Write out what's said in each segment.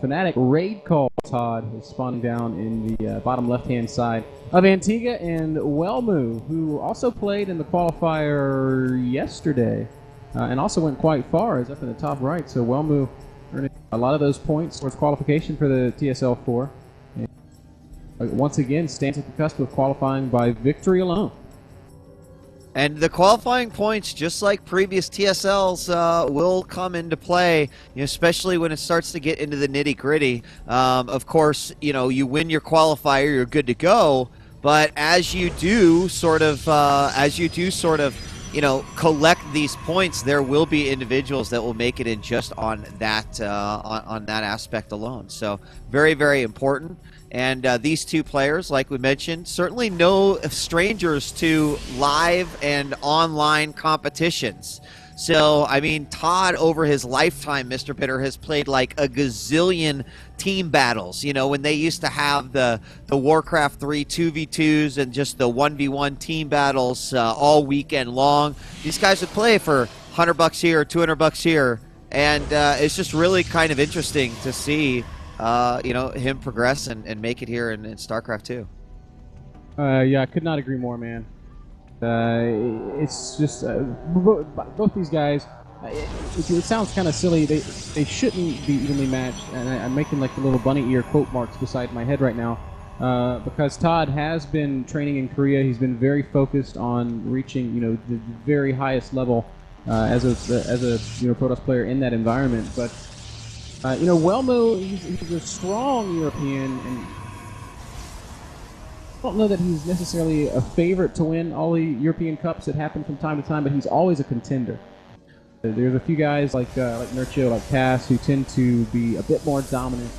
Fnatic raid call. TOD is spawning down in the bottom left-hand side of Antigua, and Welmu, who also played in the qualifier yesterday, and also went quite far, is up in the top right. So Welmu earning a lot of those points towards qualification for the TSL4. And once again, stands at the cusp of qualifying by victory alone. And the qualifying points, just like previous TSLs, will come into play, especially when it starts to get into the nitty-gritty. Of course, you win your qualifier, you're good to go. But as you do sort of, collect these points, there will be individuals that will make it in just on that on that aspect alone. So very, very important. And these two players, like we mentioned, certainly no strangers to live and online competitions. So, I mean, TOD, over his lifetime, Mr. Bitter, has played like a gazillion team battles. When they used to have the Warcraft 3 2v2s and just the 1v1 team battles all weekend long, these guys would play for $100 here, $200 here. And it's just really kind of interesting to see him progress and make it here in StarCraft 2. Yeah, I could not agree more, man. It's just both these guys. It sounds kind of silly. They shouldn't be evenly matched, and I'm making like the little bunny ear quote marks beside my head right now, because TOD has been training in Korea. He's been very focused on reaching the very highest level as a Protoss player in that environment, but. Welmu, he's a strong European, and I don't know that he's necessarily a favorite to win all the European Cups that happen from time to time, but he's always a contender. There's a few guys like Nurcho, like Cass, who tend to be a bit more dominant,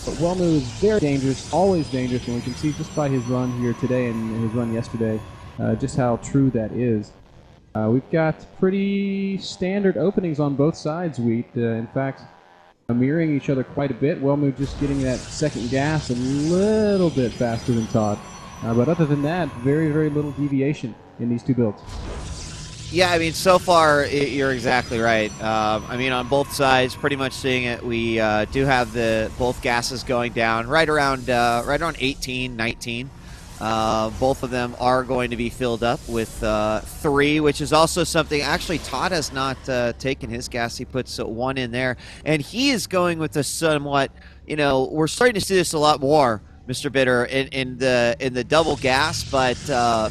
but Welmu is very dangerous, always dangerous, and we can see just by his run here today and his run yesterday just how true that is. We've got pretty standard openings on both sides, Wheat. In fact, mirroring each other quite a bit. Welmu just getting that second gas a little bit faster than TOD. But other than that, very, very little deviation in these two builds. Yeah, I mean, so far, you're exactly right. I mean, on both sides, pretty much seeing it. We do have both gases going down right around 18, 19. Both of them are going to be filled up with 3, which is also something. Actually, TOD has not taken his gas. He puts 1 in there, and he is going with a somewhat. We're starting to see this a lot more, Mr. Bitter, in the double gas, but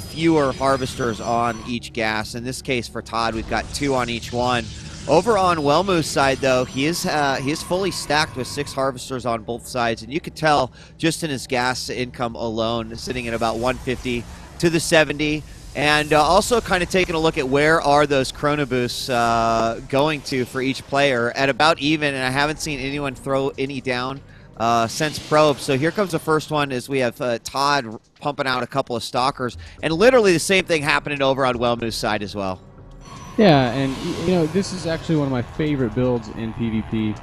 fewer harvesters on each gas. In this case, for TOD, we've got 2 on each one. Over on Welmu's side, though, he is fully stacked with 6 harvesters on both sides, and you could tell just in his gas income alone, sitting at about 150 to the 70. And also kind of taking a look at where are those chrono boosts going to for each player at about even, and I haven't seen anyone throw any down since Probe. So here comes the first one as we have TOD pumping out a couple of stalkers, and literally the same thing happening over on Welmu's side as well. Yeah, and this is actually one of my favorite builds in PvP.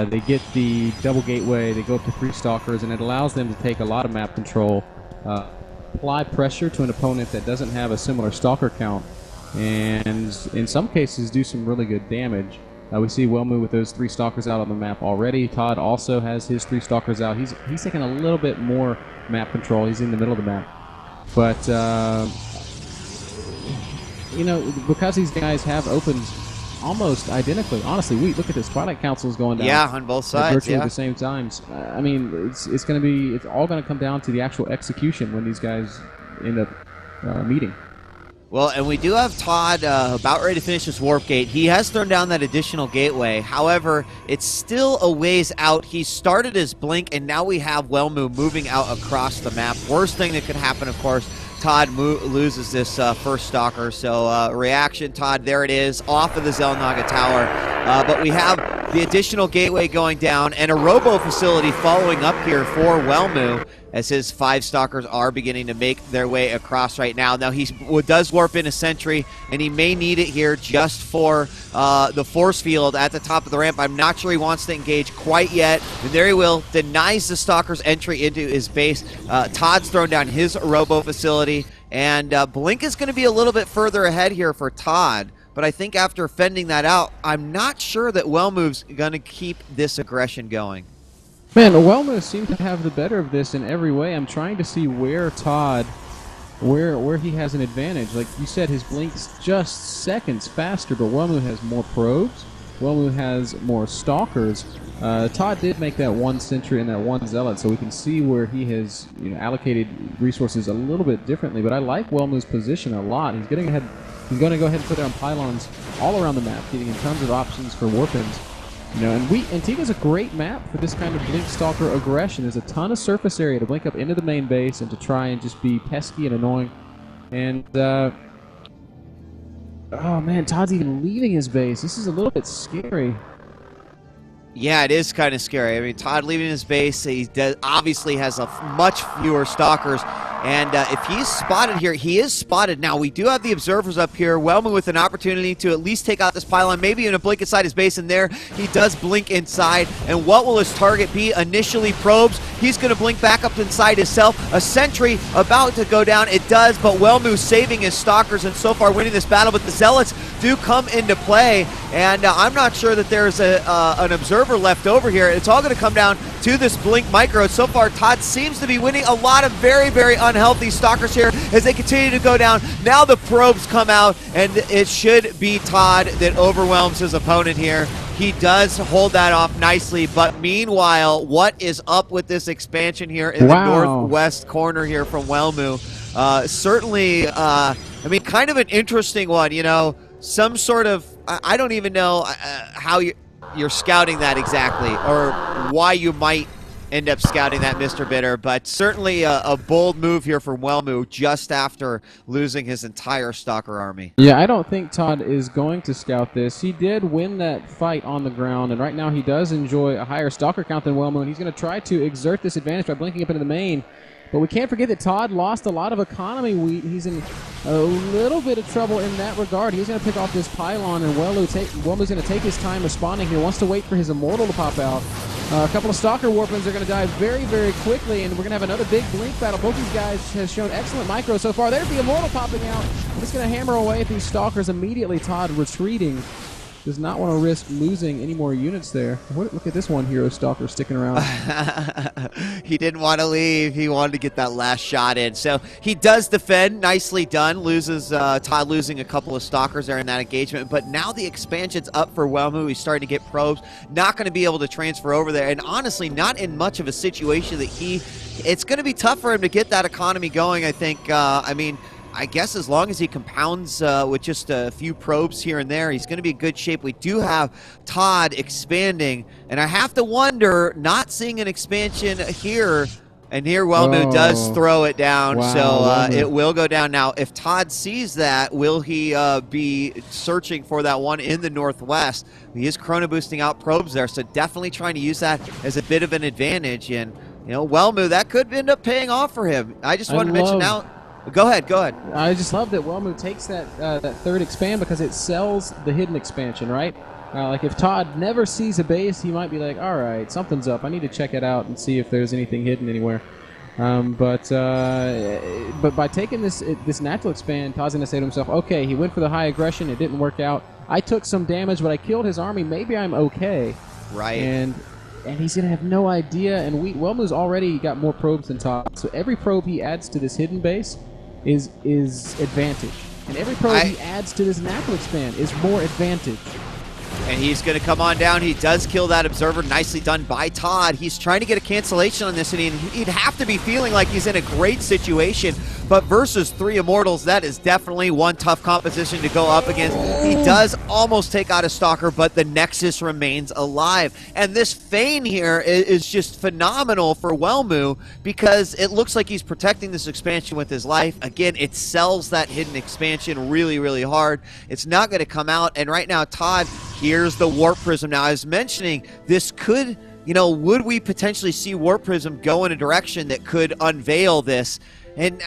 They get the double gateway, they go up to 3 stalkers, and it allows them to take a lot of map control, apply pressure to an opponent that doesn't have a similar stalker count, and in some cases do some really good damage. We see Welmu with those 3 stalkers out on the map already. TOD also has his 3 stalkers out. He's taking a little bit more map control. He's in the middle of the map, but because these guys have opens almost identically. Honestly, look at this. Twilight Council is going down. Yeah, on both sides. Virtually at the same times. I mean, it's all going to come down to the actual execution when these guys end up meeting. Well, and we do have TOD about ready to finish his warp gate. He has thrown down that additional gateway. However, it's still a ways out. He started his blink, and now we have Welmu moving out across the map. Worst thing that could happen, of course, TOD loses this first stalker. So reaction, TOD, there it is, off of the Zelnaga tower. But we have the additional gateway going down and a robo facility following up here for Welmu as his 5 stalkers are beginning to make their way across right now. Now he does warp in a sentry, and he may need it here just for the force field at the top of the ramp. I'm not sure he wants to engage quite yet. And there he will, denies the stalker's entry into his base. TOD's thrown down his robo facility, and Blink is going to be a little bit further ahead here for TOD. But I think after fending that out, I'm not sure that Welmu's going to keep this aggression going. Man, Welmu seems to have the better of this in every way. I'm trying to see where ToD, where he has an advantage. Like you said, his blink's just seconds faster, but Welmu has more probes. Welmu has more stalkers. ToD did make that one sentry and that one zealot, so we can see where he has allocated resources a little bit differently. But I like Welmu's position a lot. He's getting ahead. He's going to go ahead and put down pylons all around the map, getting in tons of options for warpins. And Antigua's a great map for this kind of blink stalker aggression. There's a ton of surface area to blink up into the main base and to try and just be pesky and annoying. And oh man, ToD's even leaving his base. This is a little bit scary. Yeah, it is kind of scary. I mean, ToD leaving his base, he obviously has much fewer stalkers. And if he's spotted here, he is spotted. Now, we do have the observers up here. Welmu with an opportunity to at least take out this pylon, maybe even a blink inside his base. And there, he does blink inside. And what will his target be? Initially, probes. He's going to blink back up inside himself. A sentry about to go down. It does, but Welmu saving his stalkers and so far winning this battle. But the zealots do come into play. And I'm not sure that there's an observer left over here. It's all going to come down to this blink micro. So far, ToD seems to be winning a lot of very, very unhealthy stalkers here as they continue to go down. Now the probes come out, and it should be ToD that overwhelms his opponent here. He does hold that off nicely, but meanwhile, what is up with this expansion here in the northwest corner here from Welmu? Certainly, I mean, kind of an interesting one, some sort of, I don't even know how you're scouting that exactly, or why you might end up scouting that, Mr. Bitter, but certainly a bold move here from Welmu just after losing his entire stalker army. Yeah, I don't think ToD is going to scout this. He did win that fight on the ground, and right now he does enjoy a higher stalker count than Welmu, and he's going to try to exert this advantage by blinking up into the main. But we can't forget that ToD lost a lot of economy wheat. He's in a little bit of trouble in that regard. He's going to pick off this pylon, and Welmu's going to take his time responding here. Wants to wait for his immortal to pop out. A couple of stalker warpins are going to die very, very quickly, and we're going to have another big blink battle. Both these guys have shown excellent micro so far. There's the immortal popping out. Just going to hammer away at these stalkers immediately. ToD retreating. Does not want to risk losing any more units there. Look at this one hero stalker sticking around. He didn't want to leave. He wanted to get that last shot in. So he does defend. Nicely done. Loses ToD losing a couple of stalkers there in that engagement. But now the expansion's up for Welmu. He's starting to get probes. Not going to be able to transfer over there. And honestly, not in much of a situation that it's going to be tough for him to get that economy going, I think. I guess as long as he compounds with just a few probes here and there, he's going to be in good shape. We do have ToD expanding, and I have to wonder, not seeing an expansion here, and here Welmu does throw it down, so it will go down. Now, if ToD sees that, will he be searching for that one in the northwest? He is chrono boosting out probes there, so definitely trying to use that as a bit of an advantage, and Welmu, that could end up paying off for him. I just want to mention now. Go ahead. I just love that Welmu takes that third expand because it sells the hidden expansion, right? Like if ToD never sees a base, he might be like, all right, something's up. I need to check it out and see if there's anything hidden anywhere. But by taking this natural expand, ToD's going to say to himself, okay, he went for the high aggression. It didn't work out. I took some damage, but I killed his army. Maybe I'm okay. Right. And he's going to have no idea. And Welmu's already got more probes than ToD. So every probe he adds to this hidden base is advantage, and every probe he adds to this natural expand is more advantage. And he's going to come on down. He does kill that observer. Nicely done by ToD. He's trying to get a cancellation on this, and he'd have to be feeling like he's in a great situation. But versus 3 Immortals, that is definitely one tough composition to go up against. He does almost take out a Stalker, but the Nexus remains alive. And this Feign here is just phenomenal for Welmu because it looks like he's protecting this expansion with his life. Again, it sells that hidden expansion really, really hard. It's not going to come out. And right now, ToD, here's the Warp Prism. Now, I was mentioning this could, would we potentially see Warp Prism go in a direction that could unveil this? And,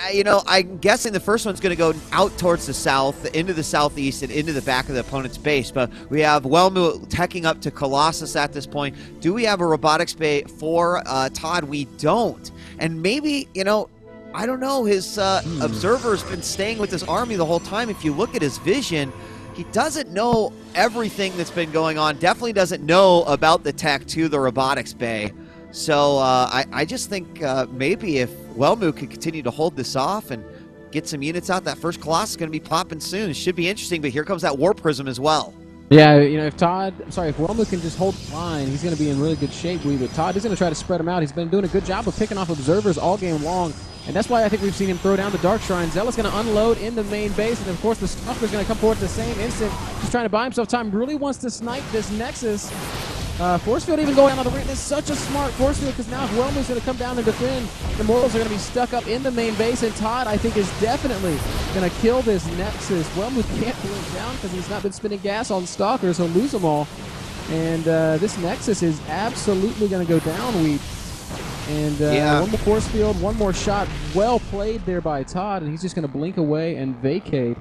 I'm guessing the first one's going to go out towards the south, into the southeast, and into the back of the opponent's base. But we have Welmu teching up to Colossus at this point. Do we have a robotics bay for ToD? We don't. And maybe, I don't know. His observer's been staying with his army the whole time. If you look at his vision, he doesn't know everything that's been going on. Definitely doesn't know about the tech to the robotics bay. So I just think maybe if Welmu could continue to hold this off and get some units out, that first Colossus is going to be popping soon. It should be interesting, but here comes that War Prism as well. Yeah, you know, if Welmu can just hold the line, he's going to be in really good shape. But Todd is going to try to spread him out. He's been doing a good job of picking off observers all game long, and that's why I think we've seen him throw down the Dark Shrine. Zealot's going to unload in the main base, and of course the Stalker's going to come forward at the same instant. Just trying to buy himself time. Really wants to snipe this Nexus. Force field even going on the ring. This is such a smart force field because now if Welmu's going to come down and defend, the Mortals are going to be stuck up in the main base, and Todd, I think, is definitely going to kill this Nexus. Welmu can't blink down because he's not been spinning gas on Stalkers. He'll lose them all. And this Nexus is absolutely going to go down, Wheat. And one more force field, one more shot. Well played there by Todd, and he's just going to blink away and vacate.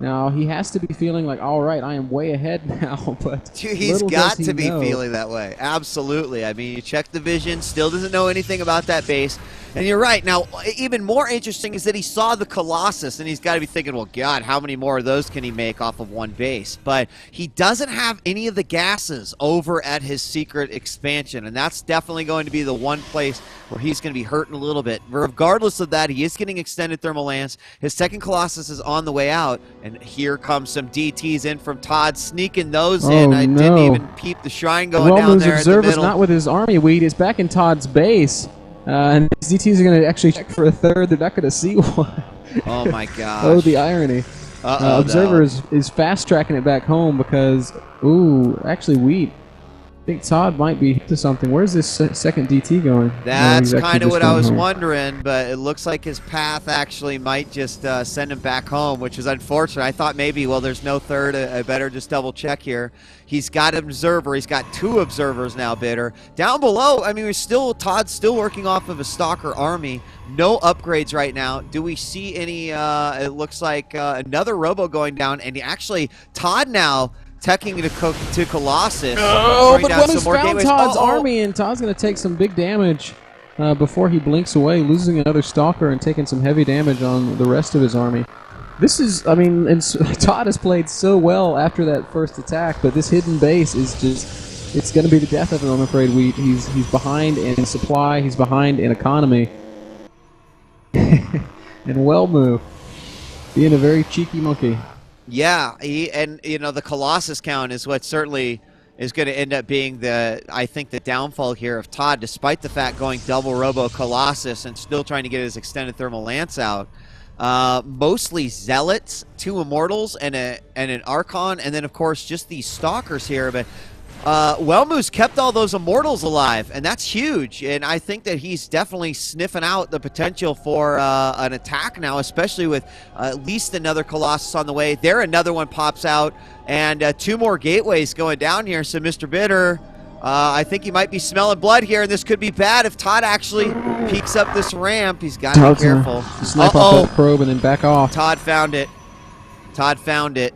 Now, he has to be feeling like, all right, I am way ahead now, but he's got to be feeling that way. Absolutely. I mean, you check the vision, still doesn't know anything about that base. And you're right. Now, even more interesting is that he saw the Colossus, and he's got to be thinking, well, God, how many more of those can he make off of one base? But he doesn't have any of the gases over at his secret expansion, and that's definitely going to be the one place where he's going to be hurting a little bit. Regardless of that, he is getting extended thermal lance. His second Colossus is on the way out, and here comes some DTs in from Todd, sneaking those in. I didn't even peep the shrine going down there in the middle. Not with his army, Weed. It's back in Todd's base. And these DTs are going to actually check for a third. They're not going to see one. Oh, my gosh. Oh, the irony. Observer is fast-tracking it back home because, actually, Wheat. I think Todd might be hit to something. Where's this second DT going? That's kind of what I was wondering, but it looks like his path actually might just send him back home, which is unfortunate. I thought maybe, well, there's no third. I better just double check here. He's got an observer. He's got two observers now, Bitter. Down below, I mean, Todd's still working off of a Stalker army. No upgrades right now. Do we see any, it looks like another Robo going down, and actually, Todd now teching to Colossus. Oh, but Welmu's found Todd's army, and Todd's going to take some big damage before he blinks away, losing another Stalker and taking some heavy damage on the rest of his army. This is, I mean, and Todd has played so well after that first attack, but this hidden base is just, it's going to be the death of him, I'm afraid. He's behind in supply, he's behind in economy. And Welmu being a very cheeky monkey. Yeah, and you know, the Colossus count is what certainly is going to end up being I think the downfall here of Todd, despite the fact going double Robo Colossus and still trying to get his extended thermal lance out. Mostly Zealots, 2 Immortals, and an Archon, and then of course just these Stalkers here. But Welmu's kept all those Immortals alive, and that's huge. And I think that he's definitely sniffing out the potential for an attack now, especially with at least another Colossus on the way. There, another one pops out, and 2 more gateways going down here. So Mr. Bitter, I think he might be smelling blood here, and this could be bad if Todd actually peeks up this ramp. He's got to be careful. Snipe off that probe and then back off. Todd found it. Todd found it.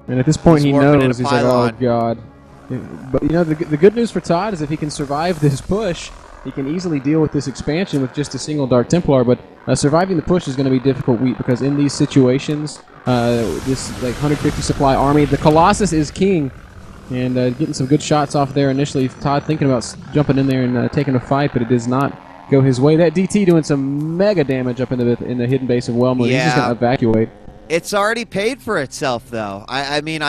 And at this point, he knows. He's like, oh, God. But, you know, the good news for Todd is if he can survive this push, he can easily deal with this expansion with just a single Dark Templar. But surviving the push is going to be difficult, because in these situations, this like 150 supply army, the Colossus is king. And getting some good shots off there initially. Todd thinking about jumping in there and taking a fight, but it does not go his way. That DT doing some mega damage up in the hidden base of Welmu. Yeah. He's just going to evacuate. It's already paid for itself, though. I mean,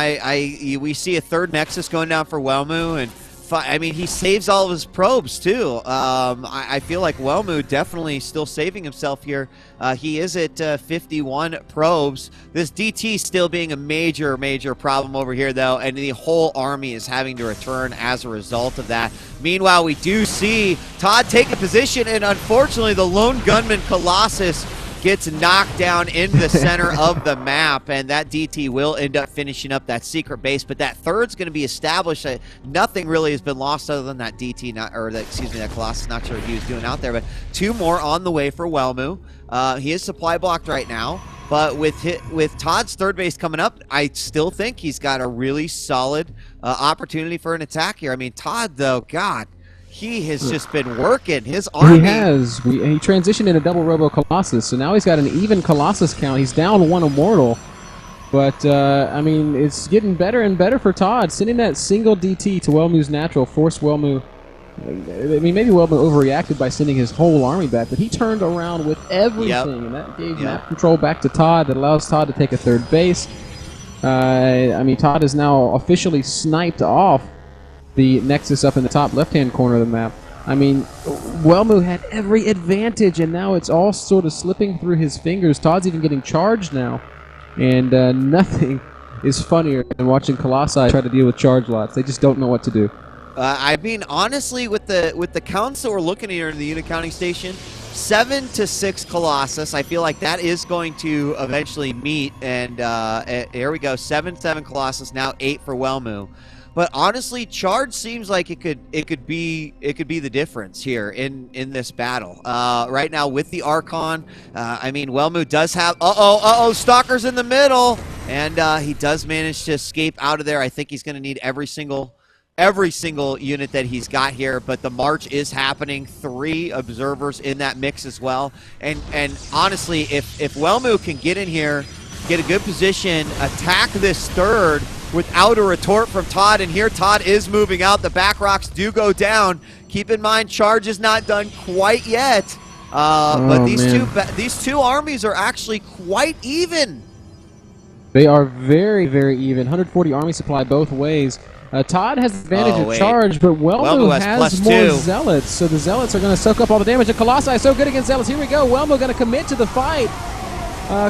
we see a third Nexus going down for Welmu, and I mean, he saves all of his probes, too. I feel like Welmu definitely still saving himself here. He is at 51 probes. This DT still being a major, major problem over here, though, and the whole army is having to return as a result of that. Meanwhile, we do see Todd take a position, and unfortunately, the lone gunman Colossus gets knocked down in the center of the map, and that DT will end up finishing up that secret base, but that third's going to be established. Nothing really has been lost other than that DT, that Colossus, not sure what he was doing out there, but 2 more on the way for Welmu. He is supply blocked right now, but with Todd's third base coming up, I still think he's got a really solid opportunity for an attack here. I mean, Todd, though, God, he has just been working his army. He has. He transitioned into double Robo Colossus, so now he's got an even Colossus count. He's down 1 Immortal, but I mean, it's getting better and better for Todd. Sending that single DT to Welmu's natural, force Welmu I mean, maybe Welmu overreacted by sending his whole army back, but he turned around with everything, and that gave map control back to Todd. That allows Todd to take a third base. I mean, Todd is now officially sniped off the Nexus up in the top left-hand corner of the map. I mean, Welmu had every advantage, and now it's all sort of slipping through his fingers. Todd's even getting charged now, and nothing is funnier than watching Colossi try to deal with charge lots. They just don't know what to do. I mean, honestly, with the counts that we're looking at here in the unit counting station, 7 to 6 Colossus. I feel like that is going to eventually meet, and here we go, 7-7 Colossus, now 8 for Welmu. But honestly, charge seems like it could be the difference here in this battle. Right now with the Archon, I mean, Welmu does have Stalker's in the middle, and he does manage to escape out of there. I think he's going to need every single unit that he's got here, but the march is happening. 3 observers in that mix as well. And honestly, if Welmu can get in here, get a good position, attack this third without a retort from Todd, and here Todd is moving out. The back rocks do go down. Keep in mind, charge is not done quite yet. But these two armies are actually quite even. They are very, very even. 140 army supply both ways. Todd has the advantage of charge, but Welmu has more Zealots, so the Zealots are going to soak up all the damage. And Colossi is so good against Zealots. Here we go. Welmu going to commit to the fight.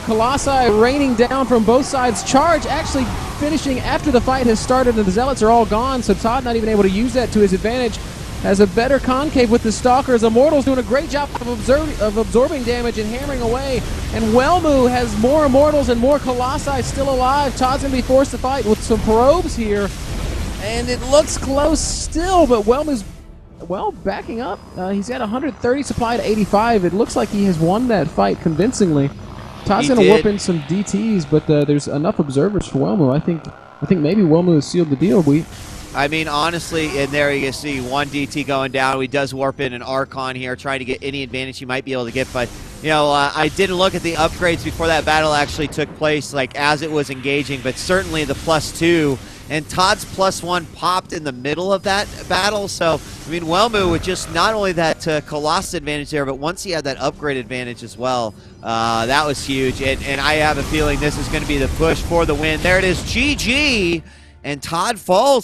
Colossi raining down from both sides. Charge actually finishing after the fight has started, and the Zealots are all gone, so Todd not even able to use that to his advantage. Has a better concave with the Stalkers. Immortal's doing a great job of absorbing damage and hammering away. And Welmu has more Immortals and more Colossi still alive. Todd's going to be forced to fight with some probes here. And it looks close still, but Welmu's, well, backing up. He's got 130 supply to 85. It looks like he has won that fight convincingly. Todd's going to warp in some DTs, but there's enough observers for Welmu. I think maybe Welmu has sealed the deal. I mean, honestly, and there you see 1 DT going down. He does warp in an Archon here, trying to get any advantage he might be able to get. But, you know, I didn't look at the upgrades before that battle actually took place, like as it was engaging, but certainly the +2. And Todd's +1 popped in the middle of that battle. So, I mean, Welmu with just not only that Colossus advantage there, but once he had that upgrade advantage as well, that was huge. And I have a feeling this is going to be the push for the win. There it is, GG, and Todd falls.